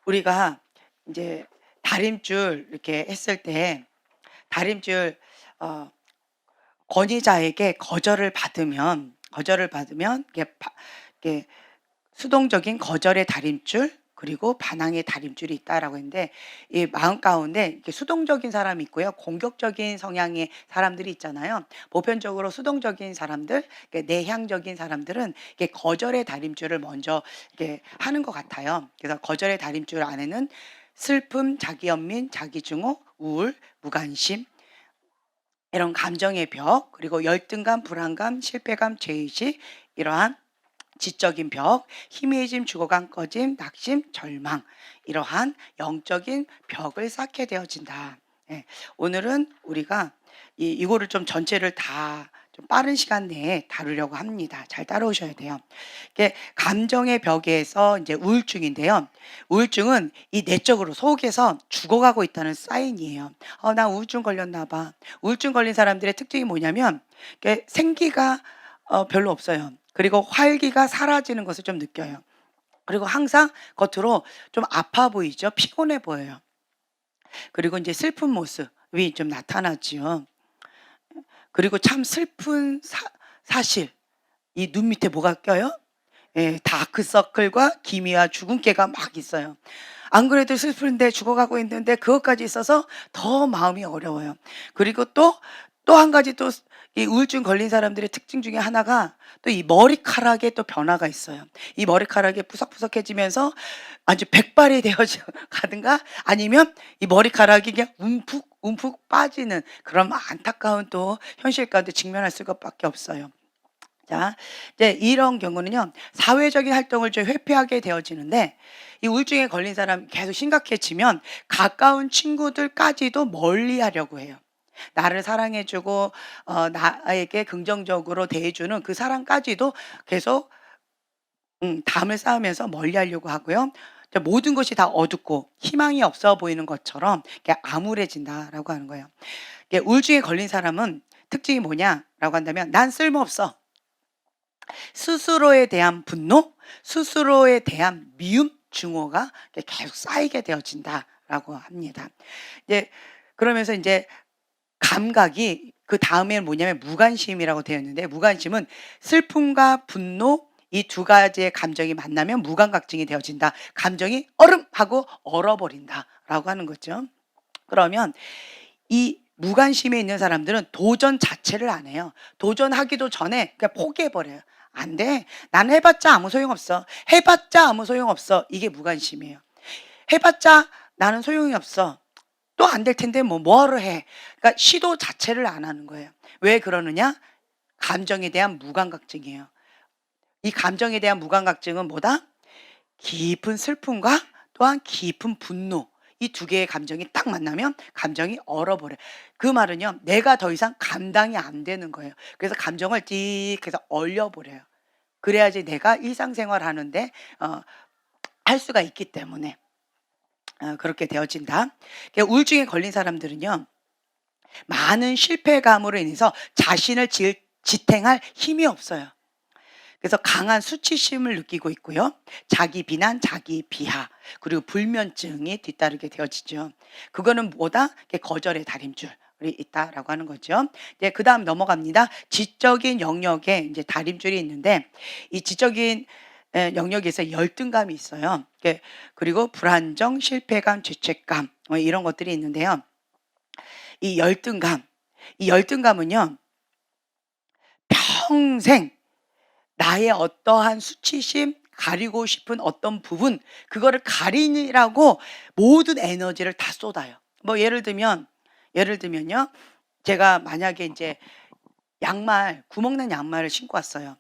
우리가 이제 다림줄 이렇게 했을 때 다림줄 어 권위자에게 거절을 받으면 이게 수동적인 거절의 다림줄 그리고 반항의 다림줄이 있다라고 했는데, 이 마음 가운데 이렇게 수동적인 사람이 있고요. 공격적인 성향의 사람들이 있잖아요. 보편적으로 수동적인 사람들, 내향적인 사람들은 이게 거절의 다림줄을 먼저 이렇게 하는 것 같아요. 그래서 거절의 다림줄 안에는 슬픔, 자기연민, 자기증오, 우울, 무관심, 이런 감정의 벽, 그리고 열등감, 불안감, 실패감, 죄의식, 이러한 지적인 벽, 희미해짐, 죽어감, 꺼짐, 낙심, 절망, 이러한 영적인 벽을 쌓게 되어진다. 예, 오늘은 우리가 이거를 좀 전체를 다 좀 빠른 시간 내에 다루려고 합니다. 잘 따라오셔야 돼요. 이게 감정의 벽에서 이제 우울증인데요. 우울증은 이 내적으로 속에서 죽어가고 있다는 사인이에요. 나 우울증 걸렸나 봐. 우울증 걸린 사람들의 특징이 뭐냐면 이게 생기가 별로 없어요. 그리고 활기가 사라지는 것을 좀 느껴요. 그리고 항상 겉으로 좀 아파 보이죠. 피곤해 보여요. 그리고 이제 슬픈 모습이 좀 나타나지요. 그리고 참 슬픈 사실, 이 눈 밑에 뭐가 껴요? 예, 다크서클과 기미와 주근깨가 막 있어요. 안 그래도 슬픈데 죽어가고 있는데 그것까지 있어서 더 마음이 어려워요. 그리고 또 한 가지, 또 이 우울증 걸린 사람들의 특징 중에 하나가 또 이 머리카락에 또 변화가 있어요. 이 머리카락이 푸석푸석해지면서 아주 백발이 되어져 가든가, 아니면 이 머리카락이 그냥 움푹 빠지는 그런 안타까운 또 현실 가운데 직면할 수밖에 없어요. 자, 이제 이런 경우는요, 사회적인 활동을 좀 회피하게 되어지는데, 이 우울증에 걸린 사람이 계속 심각해지면 가까운 친구들까지도 멀리 하려고 해요. 나를 사랑해 주고 나에게 긍정적으로 대해 주는 그 사람까지도 계속 담을 쌓으면서 멀리하려고 하고요. 이제 모든 것이 다 어둡고 희망이 없어 보이는 것처럼 이렇게 암울해진다라고 하는 거예요. 이게 우울증에 걸린 사람은 특징이 뭐냐라고 한다면, 난 쓸모없어. 스스로에 대한 분노, 스스로에 대한 미움, 증오가 계속 쌓이게 되어진다라고 합니다. 이제 그러면서 이제 감각이 그다음에 뭐냐면 무관심이라고 되어 있는데, 무관심은 슬픔과 분노, 이 두 가지의 감정이 만나면 무감각증이 되어진다. 감정이 얼음하고 얼어버린다라고 하는 거죠. 그러면 이 무관심에 있는 사람들은 도전 자체를 안 해요. 도전하기도 전에 그냥 포기해 버려요. "안 돼. 나는 해 봤자 아무 소용없어. 해 봤자 아무 소용없어." 이게 무관심이에요. "해 봤자 나는 소용이 없어. 또 안 될 텐데 뭐하러 해." 그러니까 시도 자체를 안 하는 거예요. 왜 그러느냐? 감정에 대한 무감각증이에요. 이 감정에 대한 무감각증은 뭐다? 깊은 슬픔과 또한 깊은 분노, 이 두 개의 감정이 딱 만나면 감정이 얼어버려요. 그 말은요, 내가 더 이상 감당이 안 되는 거예요. 그래서 감정을 띡 해서 얼려 버려요. 그래야지 내가 일상생활하는데 할 수가 있기 때문에 그렇게 되어진다. 우울증에 걸린 사람들은요, 많은 실패감으로 인해서 자신을 지탱할 힘이 없어요. 그래서 강한 수치심을 느끼고 있고요. 자기 비난, 자기 비하, 그리고 불면증이 뒤따르게 되어지죠. 그거는 뭐다? 거절의 다림줄이 있다라고 하는 거죠. 이제 그다음 넘어갑니다. 지적인 영역에 이제 다림줄이 있는데, 이 지적인 영역에서 열등감이 있어요. 그리고 불안정, 실패감, 죄책감, 이런 것들이 있는데요. 이 열등감, 이 열등감은요, 평생 나의 어떠한 수치심, 가리고 싶은 어떤 부분, 그거를 가리느라고 모든 에너지를 다 쏟아요. 뭐 예를 들면요. 제가 만약에 인제 구멍 난 양말을 신고 왔어요.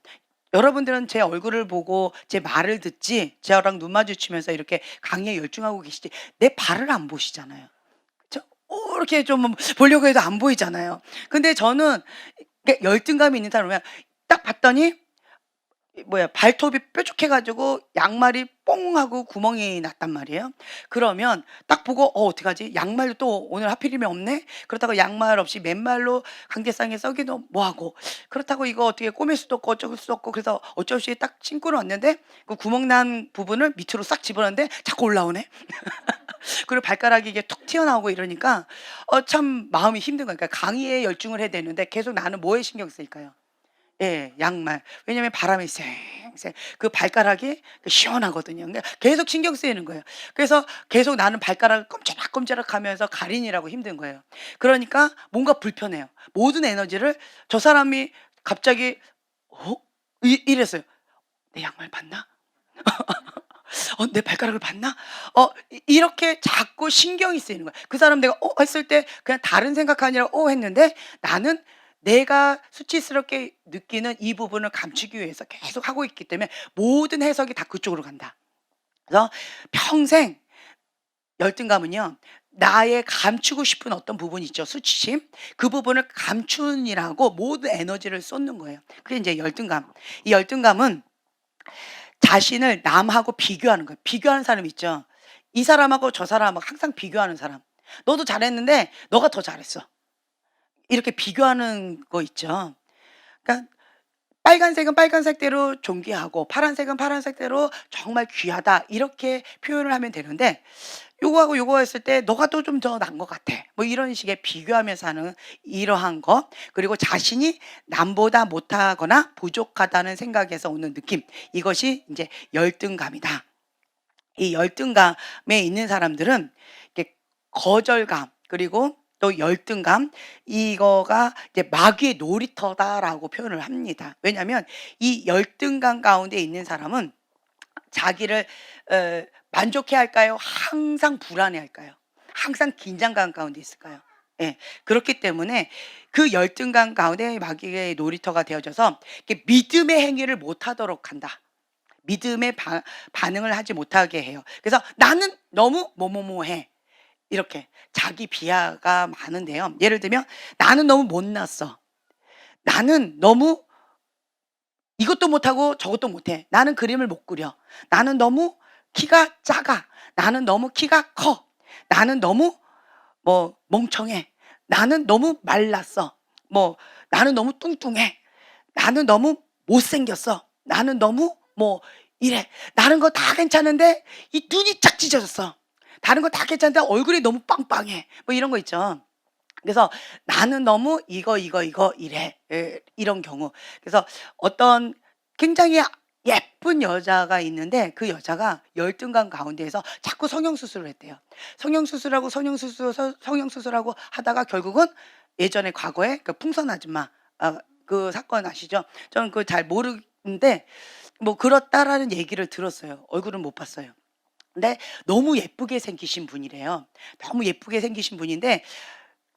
여러분들은 제 얼굴을 보고 제 말을 듣지, 저랑 눈 마주치면서 이렇게 강의에 열중하고 계시지 내 발을 안 보시잖아요. 그쵸? 이렇게 좀 보려고 해도 안 보이잖아요. 근데 저는 이게 열등감이 있는 사람이면 딱 봤더니 발톱이 뾰족해 가지고 양말이 뽕 하고 구멍이 났단 말이에요. 그러면 딱 보고 '어떡하지? 양말도 또 오늘 하필이면 없네.' 그렇다고 양말 없이 맨발로 강제상에 썩이도 뭐하고, 그렇다고 이거 어떻게 꼬맬 수도 없고 어쩔 수도 없고, 그래서 어쩔 수 없이 딱 신고는 왔는데 그 구멍 난 부분을 밑으로 싹 집어넣는데 자꾸 올라오네. 그리고 발가락이 이게 툭 튀어나오고 이러니까 참 마음이 힘든 거예요. 그러니까 강의에 열중을 해야 되는데 계속 나는 뭐에 신경 쓰일까요? 예. 양말. 왜냐면 바람이 쌩쌩 그 발가락이 시원하거든요. 그러니까 계속 신경 쓰이는 거예요. 그래서 계속 나는 발가락을 꼼지락꼼지락하면서 가리느라고 힘든 거예요. 그러니까 뭔가 불편해요. 모든 에너지를 저 사람이 갑자기 어? 이랬어요. '내 양말 봤나? 내 발가락을 봤나?' 이렇게 자꾸 신경이 쓰이는 거야. 그 사람 내가 했을 때 그냥 다른 생각 아니라 했는데, 나는 내가 수치스럽게 느끼는 이 부분을 감추기 위해서 계속 하고 있기 때문에 모든 해석이 다 그쪽으로 간다. 그래서 평생 열등감은요, 나의 감추고 싶은 어떤 부분이 있죠. 수치심. 그 부분을 감추느라고 모든 에너지를 쏟는 거예요. 그게 이제 열등감. 이 열등감은 자신을 남하고 비교하는 거예요. 비교하는 사람 있죠. 이 사람하고 저 사람하고 항상 비교하는 사람. "너도 잘했는데 너가 더 잘했어." 이렇게 비교하는 거 있죠. 그러니까 빨간색은 빨간색대로 존귀하고 파란색은 파란색대로 정말 귀하다, 이렇게 표현을 하면 되는데, 요거하고 요거 했을 때 "너가 또 좀 더 나은 것 같아." 이런 식의 비교하면서 하는 이러한 것, 그리고 자신이 남보다 못하거나 부족하다는 생각에서 오는 느낌, 이것이 이제 열등감이다. 이 열등감에 있는 사람들은 이렇게 거절감, 그리고 또 열등감, 이거가 이제 "마귀의 놀이터다."라고 표현을 합니다. 왜냐하면 이 열등감 가운데 있는 사람은 자기를 만족해 할까요? 항상 불안해할까요? 항상 긴장감 가운데 있을까요? 예. 그렇기 때문에 그 열등감 가운데 마귀의 놀이터가 되어져서 이렇게 믿음의 행위를 못하도록 한다. 믿음의 반응을 하지 못하게 해요. 그래서 "나는 너무 뭐뭐뭐해." 이렇게 자기 비하가 많은데요. 예를 들면 "나는 너무 못났어." "나는 너무 이것도 못하고 저것도 못해." "나는 그림을 못 그려." "나는 너무 키가 작아." "나는 너무 키가 커." "나는 너무 멍청해." "나는 너무 말랐어." "나는 너무 뚱뚱해." "나는 너무 못생겼어." "나는 너무 이래." 다른 거 다 괜찮은데 이 눈이 쫙 찢어졌어. 다른 거 다 괜찮은데 얼굴이 너무 빵빵해. 이런 거 있죠. 그래서 "나는 너무 이거 이래." 이런 경우. 그래서 어떤 굉장히 예쁜 여자가 있는데 그 여자가 열등감 가운데에서 자꾸 성형수술을 했대요. 성형수술하고 하다가 결국은 예전에 과거에 그 풍선 아줌마, 그 사건 아시죠? 저는 그걸 잘 모르는데 그렇다라는 얘기를 들었어요. 얼굴은 못 봤어요. 근데 너무 예쁘게 생기신 분이래요. 너무 예쁘게 생기신 분인데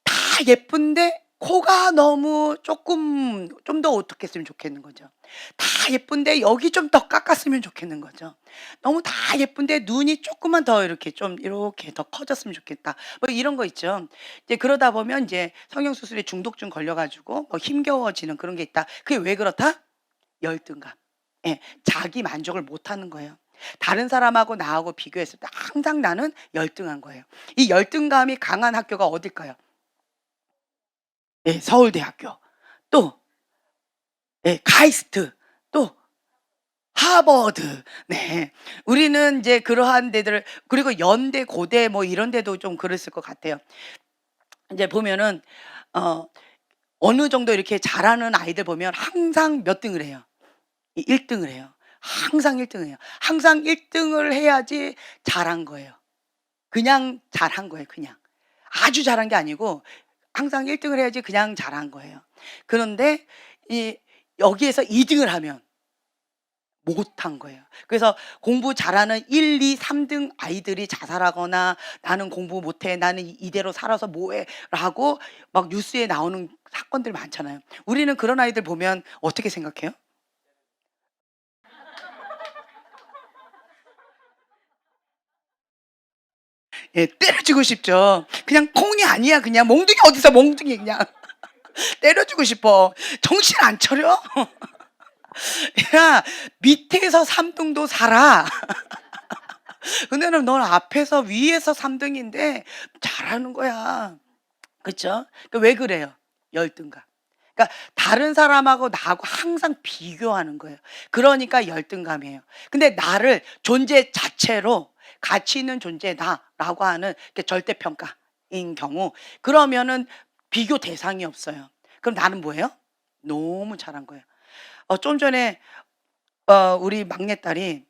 다 예쁜데 코가 너무 쪼끔 좀 더 어떻겠으면 좋겠는 거죠. 다 예쁜데 여기 좀 더 깎았으면 좋겠는 거죠. 너무 다 예쁜데 눈이 쪼끔만 더 이렇게 좀 이렇게 더 커졌으면 좋겠다. 이런 거 있죠. 이제 그러다 보면 이제 성형수술에 중독증 걸려 가지고 힘겨워지는 그런 게 있다. 그게 왜 그렇다? 열등감. 예. 자기 만족을 못 하는 거예요. 다른 사람하고 나하고 비교했을 때 항상 나는 열등한 거예요. 이 열등감이 강한 학교가 어딜까요? 예. 서울대학교. 또 카이스트. 또 하버드. 네. 우리는 인제 그러한 데들을, 그리고 연대, 고대 이런 데도 좀 그랬을 것 같아요. 인제 보면은 어 어느 정도 이렇게 잘하는 아이들 보면 항상 몇 등을 해요? 1 등을 해요. 항상 1 등을 해요. 항상 1 등을 해야지 잘한 거예요. 그냥 잘한 거예요, 그냥. 아주 잘한 게 아니고 항상 1 등을 해야지 그냥 잘한 거예요. 그런데 이 여기에서 2 등을 하면 못한 거예요. 그래서 공부 잘하는 1, 2, 3등 아이들이 자살하거나 "나는 공부 못해. 나는 이대로 살아서 뭐 해."라고 막 뉴스에 나오는 사건들 많잖아요. 우리는 그런 아이들 보면 어떻게 생각해요? 예, 때려주고 싶죠. 그냥 콩이 아니야, 그냥. 몽둥이 어디서 몽둥이 그냥. 때려주고 싶어. 정신 안 차려? 야, 밑에서 3등도 살아. 근데는 넌 앞에서 위에서 3등인데 잘하는 거야. 그쵸? 왜 그래요? 열등감. 그러니까 다른 사람하고 나하고 항상 비교하는 거예요. 그러니까 열등감이에요. 근데 나를 존재 자체로 가치 있는 존재다라고 하는 게 절대평가인 경우, 그러면은 비교 대상이 없어요. 그럼 나는 뭐예요? 너무 잘한 거예요. 좀 전에 우리 막내딸이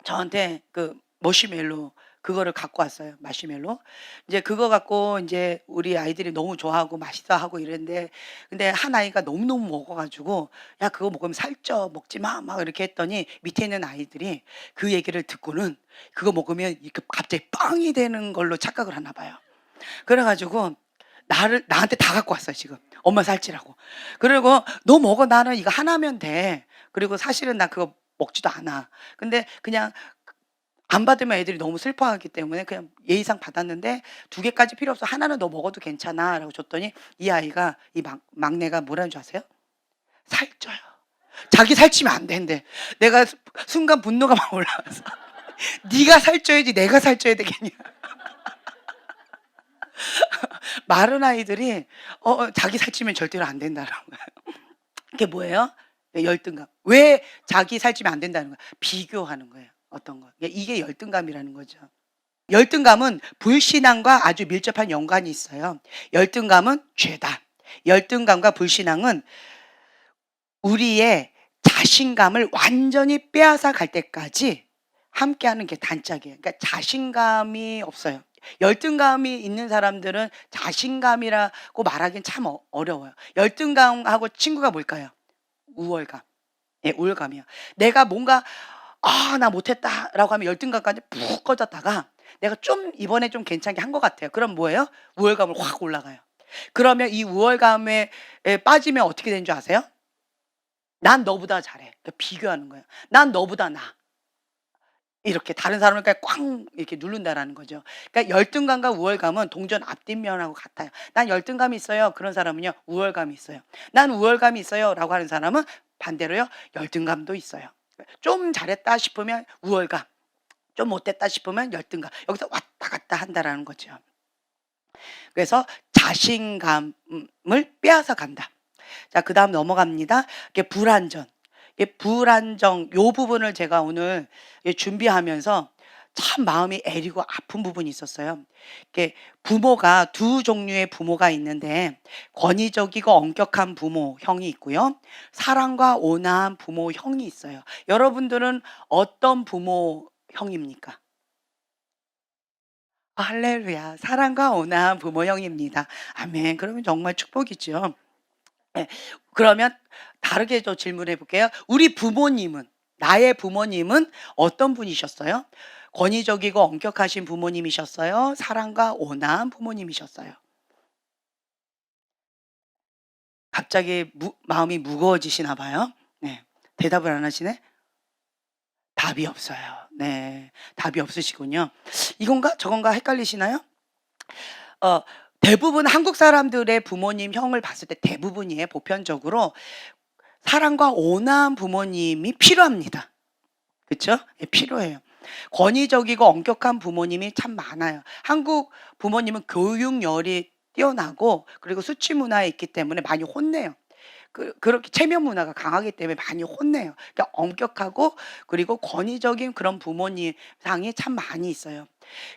저한테 그 머시멜로 그거를 갖고 왔어요, 마시멜로. 이제 그거 갖고 인제 우리 아이들이 너무 좋아하고 맛있어하고 이랬는데, 근데 한 아이가 너무너무 먹어 가지고 "야, 그거 먹으면 살쪄. 먹지 마." 막 이렇게 했더니 밑에 있는 아이들이 그 얘기를 듣고는 그거 먹으면 이렇게 갑자기 빵이 되는 걸로 착각을 하나 봐요. 그래 가지고 나한테 다 갖고 왔어요 지금, 엄마 살찌라고. 그리고 "너 먹어. 나는 이거 하나면 돼." 그리고 사실은 나 그거 먹지도 않아. 근데 그냥 안 받으면 애들이 너무 슬퍼하기 때문에 그냥 예의상 받았는데 "두 개까지 필요 없어. 하나는 너 먹어도 괜찮아."라고 줬더니 이 아이가, 이 막내가 뭐라는 줄 아세요? 살쪄요. 자기 살찌면 안 된대. 내가 순간 분노가 막 올라와서 "네가 살쪄야지 내가 살쪄야 되겠냐." 마른 아이들이 자기 살찌면 절대로 안 된다라는 거예요. 그게 뭐예요? 네, 열등감. 왜 자기 살찌면 안 된다는 거야? 비교하는 거예요, 어떤 거. 이게 열등감이라는 거죠. 열등감은 불신앙과 아주 밀접한 연관이 있어요. 열등감은 죄다. 열등감과 불신앙은 우리의 자신감을 완전히 빼앗아 갈 때까지 함께하는 게 단짝이에요. 그러니까 자신감이 없어요. 열등감이 있는 사람들은 자신감이라고 말하기는 참 어려워요. 열등감하고 친구가 뭘까요? 우월감. 예, 우월감이요. 내가 뭔가 '아, 나 못했다.'라고 하면 열등감까지 푹 꺼졌다가 내가 좀 이번에 좀 괜찮게 한 것 같아요. 그럼 뭐예요? 우월감으로 확 올라가요. 그러면 이 우월감에 빠지면 어떻게 되는 줄 아세요? '난 너보다 잘해.' 그러니까 비교하는 거예요. '난 너보다 나아.' 이렇게 다른 사람을 그냥 꽝 이렇게 누른다라는 거죠. 그러니까 열등감과 우월감은 동전 앞뒷면하고 같아요. "난 열등감이 있어요." 그런 사람은요, 우월감이 있어요. "난 우월감이 있어요."라고 하는 사람은 반대로요, 열등감도 있어요. 좀 잘했다 싶으면 우월감, 좀 못했다 싶으면 열등감. 여기서 왔다 갔다 한다라는 거죠. 그래서 자신감을 빼앗아 간다. 자, 그다음 넘어갑니다. 이게 불안전. 이게 불안정, 요 부분을 제가 오늘 준비하면서 참 마음이 애리고 아픈 부분이 있었어요. 이게 부모가 두 종류의 부모가 있는데, 권위적이고 엄격한 부모형이 있고요. 사랑과 온화한 부모형이 있어요. 여러분들은 어떤 부모형입니까? 할렐루야. 사랑과 온화한 부모형입니다. 아멘. 그러면 정말 축복이죠. 예. 그러면 다르게 또 질문해 볼게요. 우리 부모님은, 나의 부모님은 어떤 분이셨어요? 권위적이고 엄격하신 부모님이셨어요? 사랑과 온화한 부모님이셨어요? 갑자기 마음이 무거워지시나 봐요. 네. 대답을 안 하시네? 답이 없어요. 네. 답이 없으시군요. 이건가 저건가 헷갈리시나요? 어 대부분 한국 사람들의 부모님 형을 봤을 때 대부분이에요. 보편적으로 사랑과 온화한 부모님이 필요합니다. 그쵸? 예, 필요해요. 권위적이고 엄격한 부모님이 참 많아요. 한국 부모님은 교육열이 뛰어나고 그리고 수치 문화에 있기 때문에 많이 혼내요. 그렇게 체면 문화가 강하기 때문에 많이 혼내요. 그러니까 엄격하고 그리고 권위적인 그런 부모님 상이 참 많이 있어요.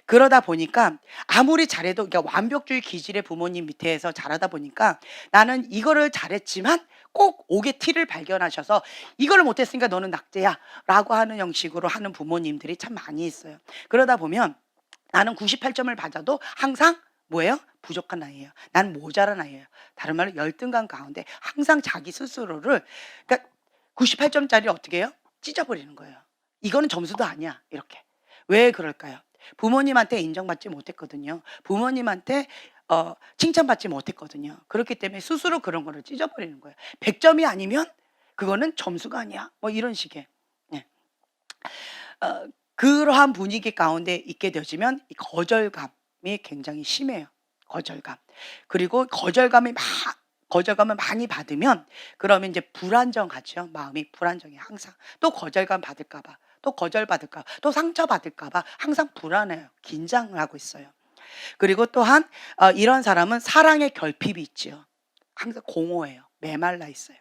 그러다 보니까 아무리 잘해도, 그러니까 완벽주의 기질의 부모님 밑에서 자라다 보니까 나는 이거를 잘했지만 꼭 옥의 티를 발견하셔서 "이거를 못했으니까 너는 낙제야."라고 하는 형식으로 하는 부모님들이 참 많이 있어요. 그러다 보면 나는 98점을 받아도 항상 뭐예요? 부족한 아이예요. 난 모자란 아이예요. 다른 말로 열등감 가운데 항상 자기 스스로를, 그러니까 98점짜리를 어떻게 해요? 찢어버리는 거예요. "이거는 점수도 아니야." 이렇게. 왜 그럴까요? 부모님한테 인정받지 못했거든요. 부모님한테 칭찬받지 못했거든요. 그렇기 때문에 스스로 그런 거를 찢어버리는 거예요. 100 점이 아니면 "그거는 점수가 아니야." 뭐 이런 식의. 네. 그러한 분위기 가운데 있게 되어지면 이 거절감이 굉장히 심해요. 거절감. 그리고 거절감이 막 거절감을 많이 받으면 그러면 이제 불안정하죠. 마음이 불안정해 항상. 또 거절감 받을까 봐. 또 거절받을까 봐. 또 상처받을까 봐 항상 불안해요. 긴장을 하고 있어요. 그리고 또한 이런 사람은 사랑의 결핍이 있지요. 항상 공허해요. 메말라 있어요.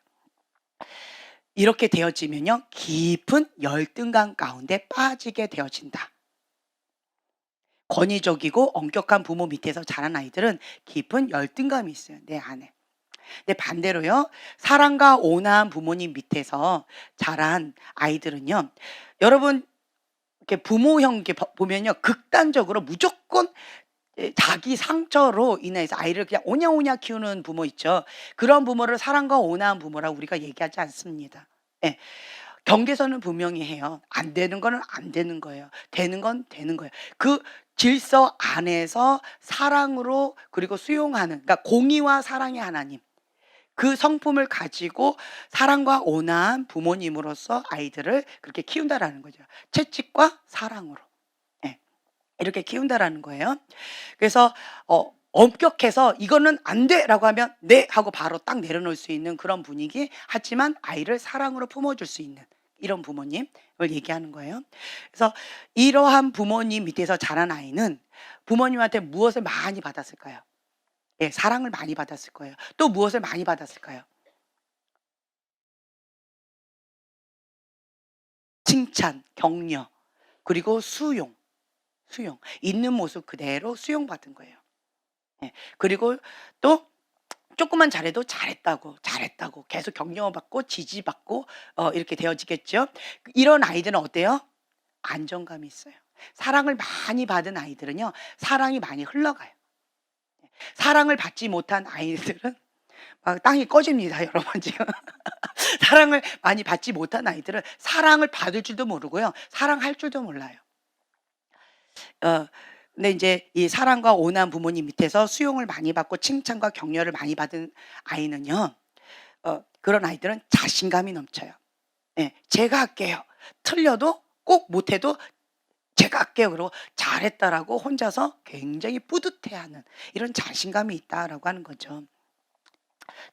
이렇게 되어지면요. 깊은 열등감 가운데 빠지게 되어진다. 권위적이고 엄격한 부모 밑에서 자란 아이들은 깊은 열등감이 있어요. 내 안에. 근데 반대로요. 사랑과 온화한 부모님 밑에서 자란 아이들은요. 여러분 이렇게 부모형 이렇게 보면요. 극단적으로 무조건 자기 상처로 인해서 아이를 그냥 오냐오냐 키우는 부모 있죠. 그런 부모를 사랑과 온화한 부모라고 우리가 얘기하지 않습니다. 예. 경계선은 분명히 해요. 안 되는 거는 안 되는 거예요. 되는 건 되는 거예요. 그 질서 안에서 사랑으로 그리고 수용하는 그러니까 공의와 사랑의 하나님 그 성품을 가지고 사랑과 온화한 부모님으로서 아이들을 그렇게 키운다라는 거죠. 채찍과 사랑으로. 예. 이렇게 키운다라는 거예요. 그래서 엄격해서 "이거는 안 돼."라고 하면 "네." 하고 바로 딱 내려놓을 수 있는 그런 분위기 하지만 아이를 사랑으로 품어줄 수 있는 이런 부모님을 얘기하는 거예요. 그래서 이러한 부모님 밑에서 자란 아이는 부모님한테 무엇을 많이 받았을까요? 예 사랑을 많이 받았을 거예요. 또 무엇을 많이 받았을까요? 칭찬, 격려 그리고 수용, 수용. 있는 모습 그대로 수용받은 거예요. 예. 그리고 또 조금만 잘해도 잘했다고, 잘했다고 계속 격려받고 지지받고 이렇게 되어지겠죠. 이런 아이들은 어때요? 안정감이 있어요. 사랑을 많이 받은 아이들은요. 사랑이 많이 흘러가요. 사랑을 받지 못한 아이들은 막 땅이 꺼집니다 여러분 지금. 사랑을 많이 받지 못한 아이들은 사랑을 받을 줄도 모르고요. 사랑할 줄도 몰라요. 어 근데 인제 이 사랑과 온화한 부모님 밑에서 수용을 많이 받고 칭찬과 격려를 많이 받은 아이는요. 그런 아이들은 자신감이 넘쳐요. 예. "제가 할게요." 틀려도 꼭 못해도 "제가 할게요." 그러고 "잘했다."라고 혼자서 굉장히 뿌듯해하는 이런 자신감이 있다라고 하는 거죠.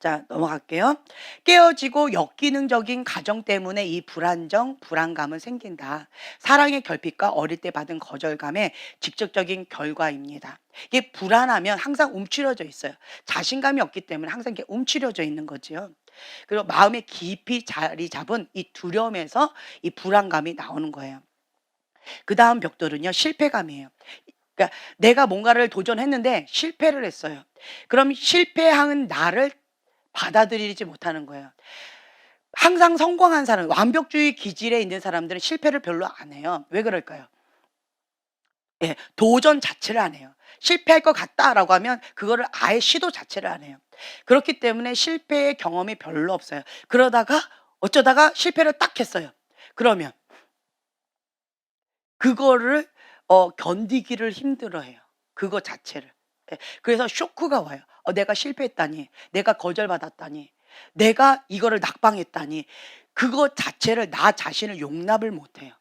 자 넘어갈게요. 깨어지고 역기능적인 가정 때문에 이 불안정, 불안감은 생긴다. 사랑의 결핍과 어릴 때 받은 거절감의 직접적인 결과입니다. 이게 불안하면 항상 움츠려져 있어요. 자신감이 없기 때문에 항상 이렇게 움츠려져 있는 거지요. 그리고 마음에 깊이 자리 잡은 이 두려움에서 이 불안감이 나오는 거예요. 그다음 벽돌은요 실패감이에요. 그러니까 내가 뭔가를 도전했는데 실패를 했어요. 그럼 실패한 나를 받아들이지 못하는 거예요. 항상 성공한 사람, 완벽주의 기질에 있는 사람들은 실패를 별로 안 해요. 왜 그럴까요? 예, 도전 자체를 안 해요. "실패할 것 같다."라고 하면 그거를 아예 시도 자체를 안 해요. 그렇기 때문에 실패의 경험이 별로 없어요. 그러다가 어쩌다가 실패를 딱 했어요. 그러면 그거를 견디기를 힘들어해요, 그거 자체를. 예. 그래서 쇼크가 와요. '내가 실패했다니. 내가 거절받았다니. 내가 이거를 낙방했다니.' 그거 자체를 나 자신을 용납을 못 해요.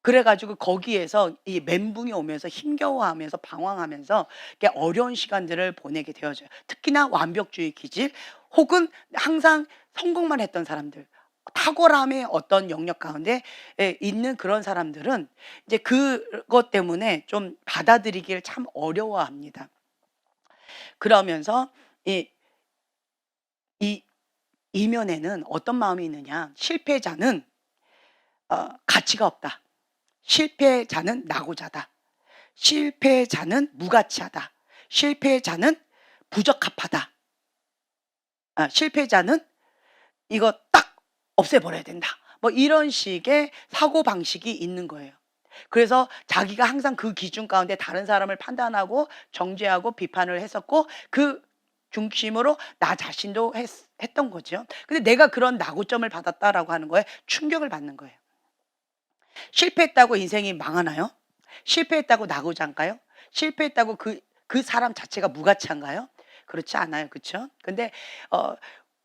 그래 가지고 거기에서 이 멘붕이 오면서 힘겨워하면서 방황하면서 이렇게 어려운 시간들을 보내게 되어져요. 특히나 완벽주의 기질 혹은 항상 성공만 했던 사람들 탁월함의 어떤 영역 가운데 있는 그런 사람들은 이제 그것 때문에 좀 받아들이기를 참 어려워합니다. 그러면서 이 이 이면에는 어떤 마음이 있느냐. 실패자는 가치가 없다. 실패자는 낙오자다. 실패자는 무가치하다. 실패자는 부적합하다. 실패자는 이거 딱 없애버려야 된다. 뭐 이런 식의 사고방식이 있는 거예요. 그래서 자기가 항상 그 기준 가운데 다른 사람을 판단하고 정죄하고 비판을 했었고 그 중심으로 나 자신도 했던 거죠. 근데 내가 그런 낙오점을 받았다라고 하는 거에 충격을 받는 거예요. 실패했다고 인생이 망하나요? 실패했다고 낙오자인가요? 실패했다고 그 사람 자체가 무가치한가요? 그렇지 않아요. 그쵸? 근데 어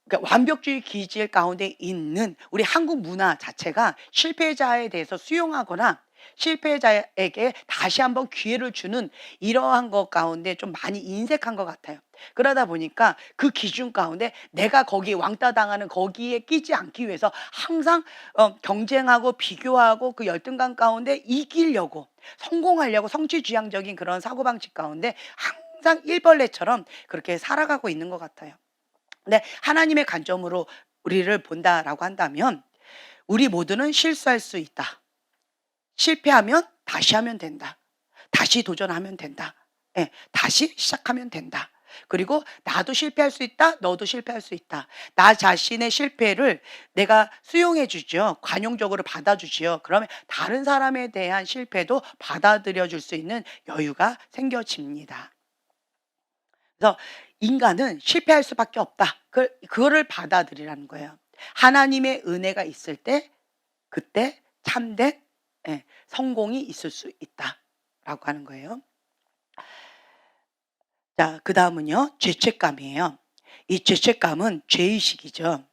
그러니까 완벽주의 기질 가운데 있는 우리 한국 문화 자체가 실패자에 대해서 수용하거나 실패자에게 다시 한번 기회를 주는 이러한 것 가운데 좀 많이 인색한 것 같아요. 그러다 보니까 그 기준 가운데 내가 거기에 왕따 당하는 거기에 끼지 않기 위해서 항상 경쟁하고 비교하고 그 열등감 가운데 이기려고 성공하려고 성취지향적인 그런 사고방식 가운데 항상 일벌레처럼 그렇게 살아가고 있는 것 같아요. 근데 하나님의 관점으로 우리를 본다라고 한다면 우리 모두는 실수할 수 있다. 실패하면 다시 하면 된다. 다시 도전하면 된다. 예, 다시 시작하면 된다. 그리고 나도 실패할 수 있다. 너도 실패할 수 있다. 나 자신의 실패를 내가 수용해 주죠. 관용적으로 받아주지요. 그러면 다른 사람에 대한 실패도 받아들여 줄 수 있는 여유가 생겨집니다. 그래서 인간은 실패할 수밖에 없다. 그거를 받아들이라는 거예요. 하나님의 은혜가 있을 때 그때 참된 성공이 있을 수 있다라고 하는 거예요. 자, 그다음은요. 죄책감이에요. 이 죄책감은 죄의식이죠.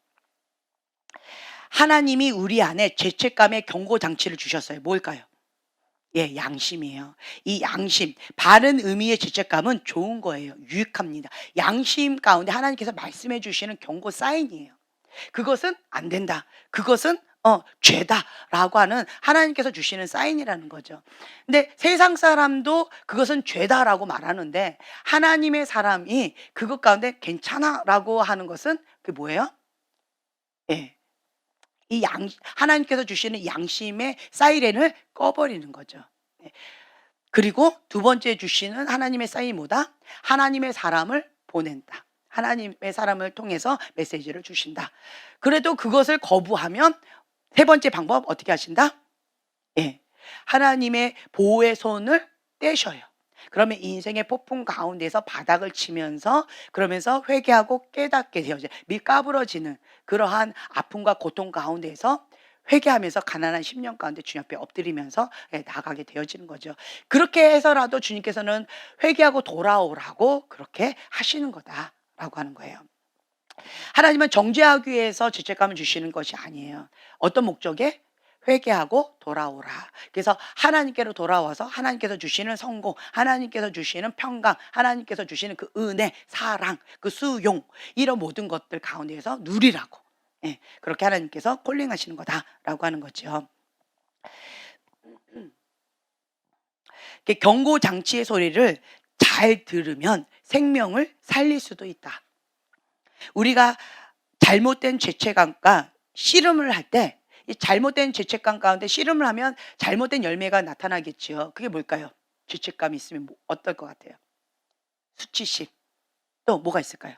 하나님이 우리 안에 죄책감의 경고 장치를 주셨어요. 뭘까요? 예, 양심이에요. 이 양심, 바른 의미의 죄책감은 좋은 거예요. 유익합니다. 양심 가운데 하나님께서 말씀해 주시는 경고 사인이에요. 그것은 안 된다. 그것은 죄다라고 하는 하나님께서 주시는 사인이라는 거죠. 근데 세상 사람도 그것은 죄다라고 말하는데 하나님의 사람이 그것 가운데 괜찮아라고 하는 것은 그게 뭐예요? 예. 하나님께서 주시는 양심의 사이렌을 꺼버리는 거죠. 예. 그리고 두 번째 주시는 하나님의 사인이 뭐다? 하나님의 사람을 보낸다. 하나님의 사람을 통해서 메시지를 주신다. 그래도 그것을 거부하면 세 번째 방법 어떻게 하신다? 예. 하나님의 보호의 손을 떼셔요. 그러면 인생의 폭풍 가운데서 바닥을 치면서 그러면서 회개하고 깨닫게 되어져요. 밀가부러지는 그러한 아픔과 고통 가운데서 회개하면서 가난한 10년 가운데 주님 앞에 엎드리면서 나가게 되어지는 거죠. 그렇게 해서라도 주님께서는 회개하고 돌아오라고 그렇게 하시는 거다라고 하는 거예요. 하나님은 정죄하기 위해서 죄책감을 주시는 것이 아니에요. 어떤 목적에? 회개하고 돌아오라. 그래서 하나님께로 돌아와서 하나님께서 주시는 성공, 하나님께서 주시는 평강, 하나님께서 주시는 그 은혜, 사랑, 그 수용 이런 모든 것들 가운데에서 누리라고. 예, 그렇게 하나님께서 콜링하시는 거다라고 하는 거죠. 경고 장치의 소리를 잘 들으면 생명을 살릴 수도 있다. 우리가 잘못된 죄책감과 씨름을 할 때 이 잘못된 죄책감 가운데 씨름을 하면 잘못된 열매가 나타나겠지요. 그게 뭘까요? 죄책감이 있으면 어떨 것 같아요? 수치심. 또 뭐가 있을까요?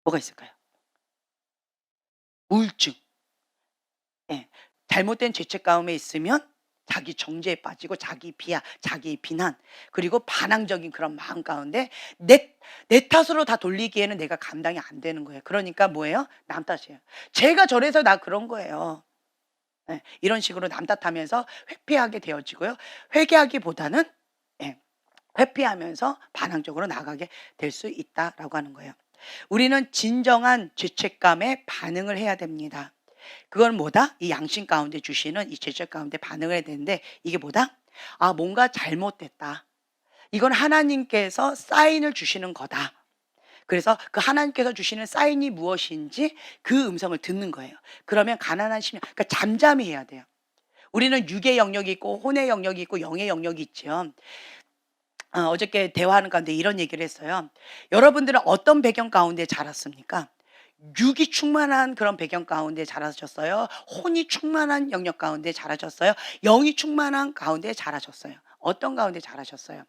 뭐가 있을까요? 우울증. 예. 잘못된 죄책감에 있으면 자기 정죄에 빠지고 자기 비하, 자기 비난, 그리고 반항적인 그런 마음 가운데 내 탓으로 다 돌리기에는 내가 감당이 안 되는 거예요. 그러니까 뭐예요? 남 탓이에요. 제가 저래서 나 그런 거예요. 예, 이런 식으로 남 탓하면서 회피하게 되어지고요. 회개하기보다는 예, 회피하면서 반항적으로 나가게 될 수 있다라고 하는 거예요. 우리는 진정한 죄책감에 반응을 해야 됩니다. 그건 뭐다? 이 양심 가운데 주시는 이 죄책 가운데 반응을 해야 되는데 이게 뭐다? 아, 뭔가 잘못됐다. 이건 하나님께서 사인을 주시는 거다. 그래서 그 하나님께서 주시는 사인이 무엇인지 그 음성을 듣는 거예요. 그러면 가난한 심령, 그러니까 잠잠히 해야 돼요. 우리는 육의 영역이 있고 혼의 영역이 있고 영의 영역이 있죠. 어저께 대화하는 가운데 이런 얘기를 했어요. 여러분들은 어떤 배경 가운데 자랐습니까? 육이 충만한 그런 배경 가운데 자라셨어요? 혼이 충만한 영역 가운데 자라셨어요? 영이 충만한 가운데 자라셨어요? 어떤 가운데 자라셨어요?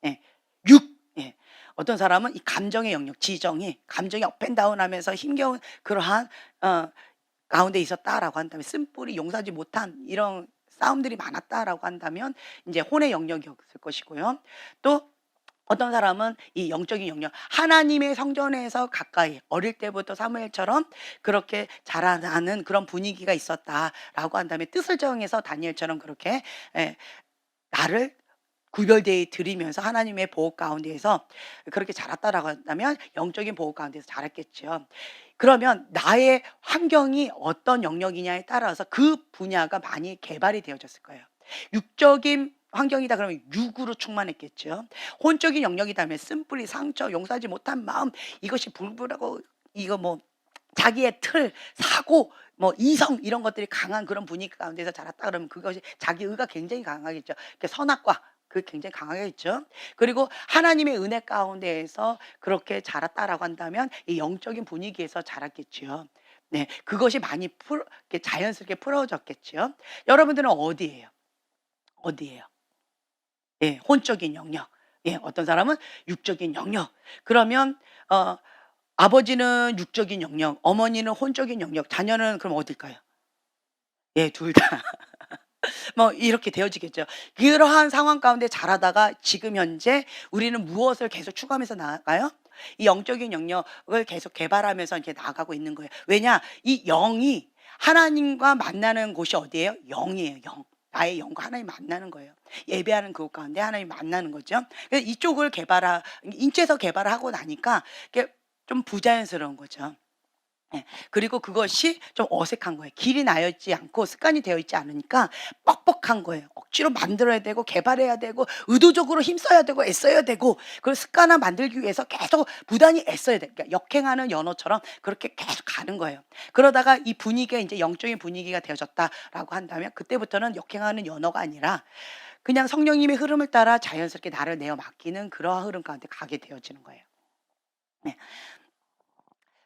예. 육. 예. 어떤 사람은 이 감정의 영역, 지정이 감정이 업앤다운하면서 힘겨운 그러한 가운데 있었다라고 한다면 쓴뿌리 용서하지 못한 이런 싸움들이 많았다라고 한다면 이제 혼의 영역이었을 것이고요. 또 어떤 사람은 이 영적인 영역, 하나님의 성전에서 가까이 어릴 때부터 사무엘처럼 그렇게 자라나는 그런 분위기가 있었다라고 한다면 뜻을 정해서 다니엘처럼 그렇게 나를 구별되어 드리면서 하나님의 보호 가운데에서 그렇게 자랐다라고 한다면 영적인 보호 가운데서 자랐겠죠. 그러면 나의 환경이 어떤 영역이냐에 따라서 그 분야가 많이 개발이 되어졌을 거예요. 육적인 환경이다 그러면 육으로 충만했겠죠. 혼적인 영역이다면 쓴뿌리, 상처, 용서하지 못한 마음, 이것이 불불하고 이거 뭐 자기의 틀, 사고, 뭐 이성 이런 것들이 강한 그런 분위기 가운데서 자랐다 그러면 그것이 자기 의가 굉장히 강하겠죠. 선악과 굉장히 강하겠죠. 그리고 하나님의 은혜 가운데에서 그렇게 자랐다라고 한다면 이 영적인 분위기에서 자랐겠지요. 네, 그것이 많이 이렇게 자연스럽게 풀어졌겠지요. 여러분들은 어디예요? 어디예요? 예, 혼적인 영역. 예, 어떤 사람은 육적인 영역. 그러면 어 아버지는 육적인 영역, 어머니는 혼적인 영역, 자녀는 그럼 어딜까요? 예, 둘 다. 뭐 이렇게 되어지겠죠. 그러한 상황 가운데 자라다가 지금 현재 우리는 무엇을 계속 추구하면서 나아가요? 이 영적인 영역을 계속 개발하면서 이렇게 나아가고 있는 거예요. 왜냐? 이 영이 하나님과 만나는 곳이 어디예요? 영이에요, 영. 나의 영과 하나님 만나는 거예요. 예배하는 그곳 가운데 하나님 만나는 거죠. 그래서 이쪽을 인체에서 개발을 하고 나니까 이게 좀 부자연스러운 거죠. 예. 그리고 그것이 좀 어색한 거예요. 길이 나여 있지 않고 습관이 되어 있지 않으니까 뻑뻑한 거예요. 억지로 만들어야 되고 개발해야 되고 의도적으로 힘써야 되고 애써야 되고 그걸 습관화 만들기 위해서 계속 부단히 애써야 돼. 그러니까 역행하는 연어처럼 그렇게 계속 가는 거예요. 그러다가 이 분위기가 이제 영적인 분위기가 되어졌다라고 한다면 그때부터는 역행하는 연어가 아니라 그냥 성령님의 흐름을 따라 자연스럽게 나를 내어 맡기는 그러한 흐름 가운데 가게 되어지는 거예요. 네.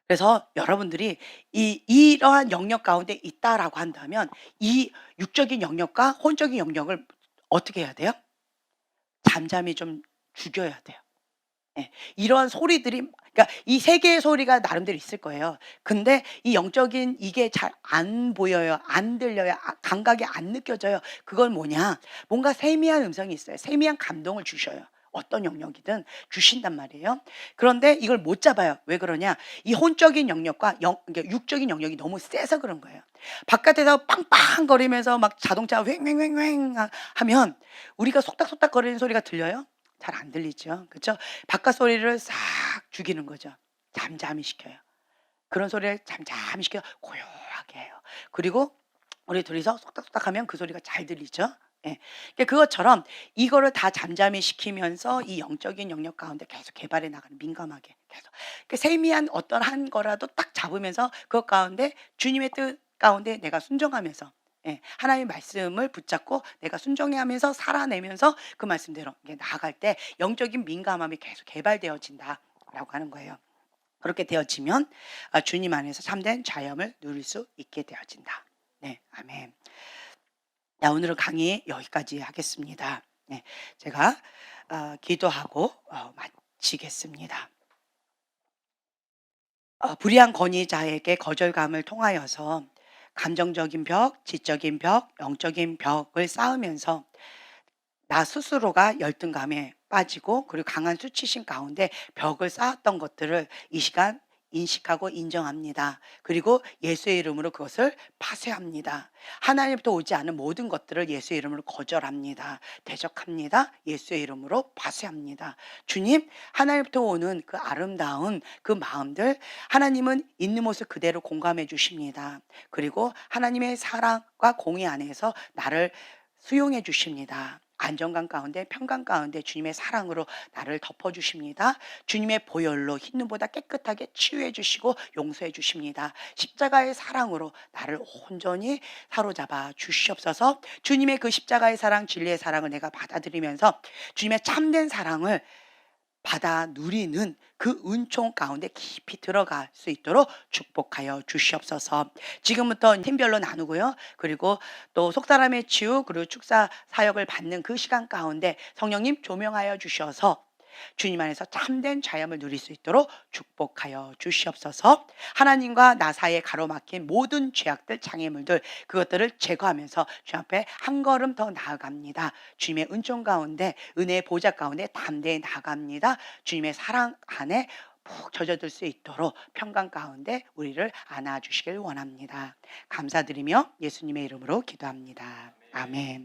그래서 여러분들이 이러한 영역 가운데 있다라고 한다면 이 육적인 영역과 혼적인 영역을 어떻게 해야 돼요? 잠잠히 좀 죽여야 돼요. 예. 이러한 소리들이 그러니까 이 세 개의 소리가 나름대로 있을 거예요. 근데 이 영적인 이게 잘 안 보여요. 안 들려요. 감각이 안 느껴져요. 그건 뭐냐? 뭔가 세미한 음성이 있어요. 세미한 감동을 주셔요. 어떤 영역이든 주신단 말이에요. 그런데 이걸 못 잡아요. 왜 그러냐? 이 혼적인 영역과 그러니까 육적인 영역이 너무 세서 그런 거예요. 바깥에서 빵빵거리면서 막 자동차 왱왱왱왱 하면 우리가 속닥속닥거리는 소리가 들려요? 잘 안 들리죠. 그쵸? 바깥 소리를 싹 죽이는 거죠. 잠잠히 시켜요. 그런 소리를 잠잠히 시켜 고요하게 해요. 그리고 우리 둘이서 속닥속닥하면 그 소리가 잘 들리죠. 예. 그것처럼 이거를 다 잠잠히 시키면서 이 영적인 영역 가운데 계속 개발해 나가는 민감하게 계속. 세미한 어떤 한 거라도 딱 잡으면서 그것 가운데 주님의 뜻 가운데 내가 순종하면서 예. 하나님의 말씀을 붙잡고 내가 순종하면서 살아내면서 그 말씀대로 이게 나아갈 때 영적인 민감함이 계속 개발되어진다라고 하는 거예요. 그렇게 되어지면 주님 안에서 참된 자유함을 누릴 수 있게 되어진다. 네. 아멘. 자, 오늘은 강의 여기까지 하겠습니다. 네. 제가 기도하고 마치겠습니다. 불의한 권위자에게 거절감을 통하여서 감정적인 벽, 지적인 벽, 영적인 벽을 쌓으면서 나 스스로가 열등감에 빠지고 그리고 강한 수치심 가운데 벽을 쌓았던 것들을 이 시간 인식하고 인정합니다. 그리고 예수의 이름으로 그것을 파쇄합니다. 하나님부터 오지 않은 모든 것들을 예수의 이름으로 거절합니다. 대적합니다. 예수의 이름으로 파쇄합니다. 주님, 하나님부터 오는 그 아름다운 그 마음들 하나님은 있는 모습 그대로 공감해 주십니다. 그리고 하나님의 사랑과 공의 안에서 나를 수용해 주십니다. 안정감 가운데 평강 가운데 주님의 사랑으로 나를 덮어 주십니다. 주님의 보혈로 흰눈보다 깨끗하게 치유해 주시고 용서해 주십니다. 십자가의 사랑으로 나를 온전히 사로잡아 주시옵소서. 주님의 그 십자가의 사랑, 진리의 사랑을 내가 받아들이면서 주님의 참된 사랑을 받아 누리는 그 은총 가운데 깊이 들어갈 수 있도록 축복하여 주시옵소서. 지금부터 팀별로 나누고요. 그리고 또 속사람의 치유 그리고 축사 사역을 받는 그 시간 가운데 성령님 조명하여 주셔서 주님 안에서 참된 자유함을 누릴 수 있도록 축복하여 주시옵소서. 하나님과 나 사이에 가로막힌 모든 죄악들, 장애물들 그것들을 제거하면서 주 앞에 한 걸음 더 나아갑니다. 주님의 은총 가운데 은혜의 보좌 가운데 담대히 나아갑니다. 주님의 사랑 안에 푹 젖어들 수 있도록 평강 가운데 우리를 안아주시길 원합니다. 감사드리며 예수님의 이름으로 기도합니다. 아멘.